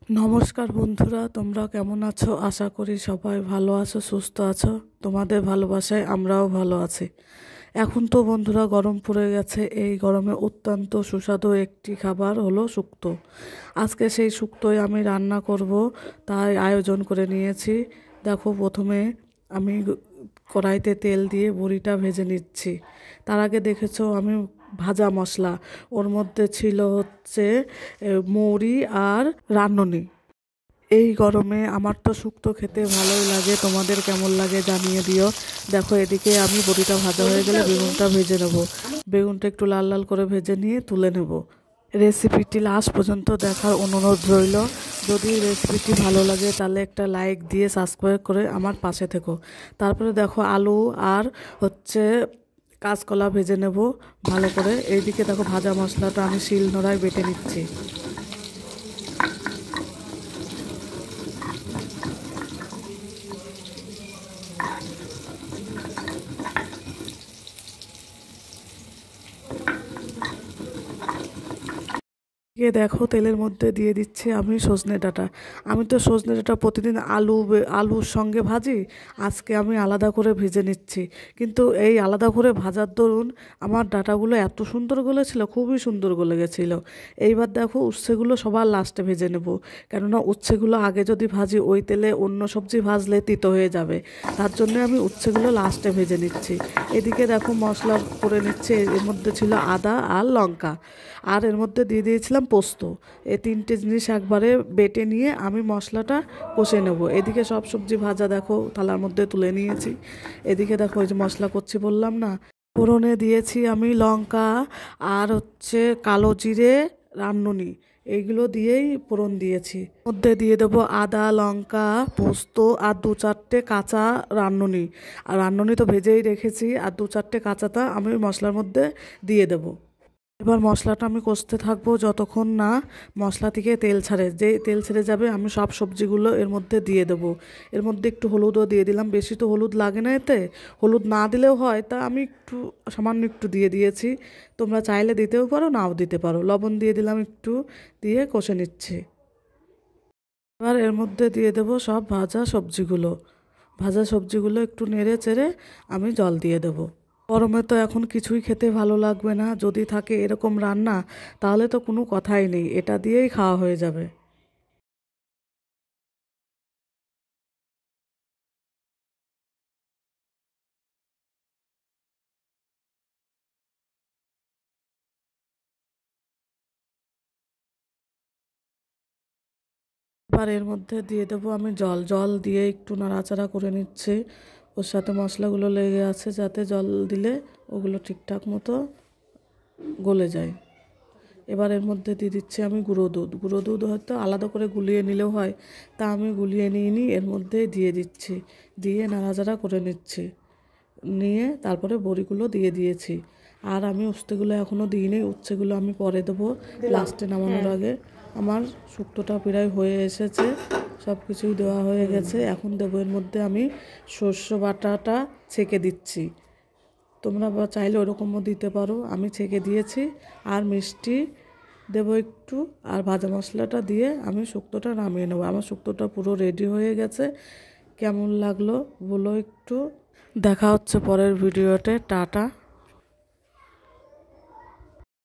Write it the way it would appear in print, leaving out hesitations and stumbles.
নমস্কার বন্ধুরা, তোমরা কেমন আছো? আশা করি সবাই ভালো আছো, সুস্থ আছো। তোমাদের ভালোবাসায় আমরাও ভালো আছি। এখন তো বন্ধুরা গরম পড়ে গেছে। এই গরমে অত্যন্ত সুস্বাদু একটি খাবার হলো শুক্তো। আজকে সেই শুক্তোই আমি রান্না করব, তাই আয়োজন করে নিয়েছি। দেখো, প্রথমে আমি কড়াইতে তেল দিয়ে বড়িটা ভেজে নিচ্ছি। তার আগে দেখেছো আমি ভাজা মশলা, ওর মধ্যে ছিল হচ্ছে মৌরি আর রাঁধুনি। এই গরমে আমার তো শুক্তো খেতে ভালোই লাগে, তোমাদের কেমন লাগে জানিয়ে দিও। দেখো, এদিকে আমি বড়িটা ভাজা হয়ে গেলে বেগুনটা ভেজে নেব। বেগুনটা একটু লাল লাল করে ভেজে নিয়ে তুলে নেব। রেসিপিটি লাস্ট পর্যন্ত দেখার অনুরোধ রইল। যদি রেসিপিটি ভালো লাগে তাহলে একটা লাইক দিয়ে সাবস্ক্রাইব করে আমার পাশে থেকো। তারপরে দেখো, আলু আর হচ্ছে কাঁচকলা ভেজে নেব ভালো করে। এইদিকে দেখো, ভাজা মশলাটা আমি শিলনোড়ায় বেটে নিচ্ছি। দেখো, তেলের মধ্যে দিয়ে দিচ্ছি আমি সজনে ডাঁটা। আমি তো সজনে ডাঁটা প্রতিদিন আলুর সঙ্গে ভাজি। আজকে আমি আলাদা করে ভেজে নিচ্ছি। কিন্তু এই আলাদা করে ভাজার দরুন আমার ডাঁটাগুলো এত সুন্দর গলেছিল, খুবই সুন্দর গলে গেছিলো। এইবার দেখো, উচ্ছেগুলো সবার লাস্টে ভেজে নেব, কেননা উচ্ছেগুলো আগে যদি ভাজি ওই তেলে অন্য সবজি ভাজলে তিতো হয়ে যাবে। তার জন্য আমি উচ্ছেগুলো লাস্টে ভেজে নিচ্ছি। এদিকে দেখো, মশলা করে নিচ্ছে। এর মধ্যে ছিল আদা আর লঙ্কা, আর এর মধ্যে দিয়ে দিয়েছিলাম পোস্ত। এই তিনটে জিনিস একবারে বেটে নিয়ে আমি মশলাটা কষে নেব। এদিকে সব সবজি ভাজা দেখো থালার মধ্যে তুলে নিয়েছি। এদিকে দেখো, ওই যে মশলা করছি বললাম না, ফোড়নে দিয়েছি আমি লঙ্কা আর হচ্ছে কালো জিরে, রাঁধুনি, এইগুলো দিয়েই ফোড়ন দিয়েছি। মধ্যে দিয়ে দেবো আদা, লঙ্কা, পোস্ত আর দু চারটে কাঁচা রাঁধুনি। আর রাঁধুনি তো ভেজেই রেখেছি, আর দু চারটে কাঁচাটা আমি মশলার মধ্যে দিয়ে দেবো। এবার মশলাটা আমি কষতে থাকবো যতক্ষণ না মশলা থেকে তেল ছাড়ে। যে তেল ছেড়ে যাবে আমি সব সবজিগুলো এর মধ্যে দিয়ে দেবো। এর মধ্যে একটু হলুদও দিয়ে দিলাম, বেশি তো হলুদ লাগে না এতে, হলুদ না দিলেও হয়, তা আমি একটু সামান্য একটু দিয়ে দিয়েছি। তোমরা চাইলে দিতেও পারো, নাও দিতে পারো। লবণ দিয়ে দিলাম একটু, দিয়ে কষে নিচ্ছি। এবার এর মধ্যে দিয়ে দেবো সব ভাজা সবজিগুলো একটু নেড়ে চেড়ে আমি জল দিয়ে দেবো। গরমে তো এখন কিছুই খেতে ভালো লাগবে না, যদি থাকে এরকম রান্না তাহলে তো কোনো কথাই নেই, এটা দিয়েই খাওয়া হয়ে যাবে। এবার এর মধ্যে দিয়ে দেবো আমি জল দিয়ে একটু নাড়াচাড়া করে নিচ্ছি। ওর সাথে মশলাগুলো লেগে আছে, যাতে জল দিলে ওগুলো ঠিকঠাক মতো গলে যায়। এবার এর মধ্যে দিয়ে দিচ্ছি আমি গুঁড়ো দুধ হয়তো আলাদা করে গুলিয়ে নিলেও হয়, তা আমি গুলিয়ে নিয়ে এর মধ্যে দিয়ে দিচ্ছি। দিয়ে নাড়াচাড়া করে নিচ্ছি, নিয়ে তারপরে বড়িগুলো দিয়ে দিয়েছি। আর আমি উস্তেগুলো এখনও দিইনি, উচ্ছেগুলো আমি পরে দেবো লাস্টে নামানোর আগে। আমার শুক্তোটা প্রায় হয়ে এসেছে, সব কিছুই দেওয়া হয়ে গেছে। এখন দেবো এর মধ্যে আমি সর্ষে বাটাটা ছেঁকে দিচ্ছি। তোমরা চাইলে ওরকমও দিতে পারো, আমি ছেঁকে দিয়েছি। আর মিষ্টি দেবো একটু, আর ভাজা মশলাটা দিয়ে আমি শুক্তোটা নামিয়ে নেবো। আমার শুক্তোটা পুরো রেডি হয়ে গেছে। কেমন লাগলো বলো একটু। দেখা হচ্ছে পরের ভিডিওতে। টাটা।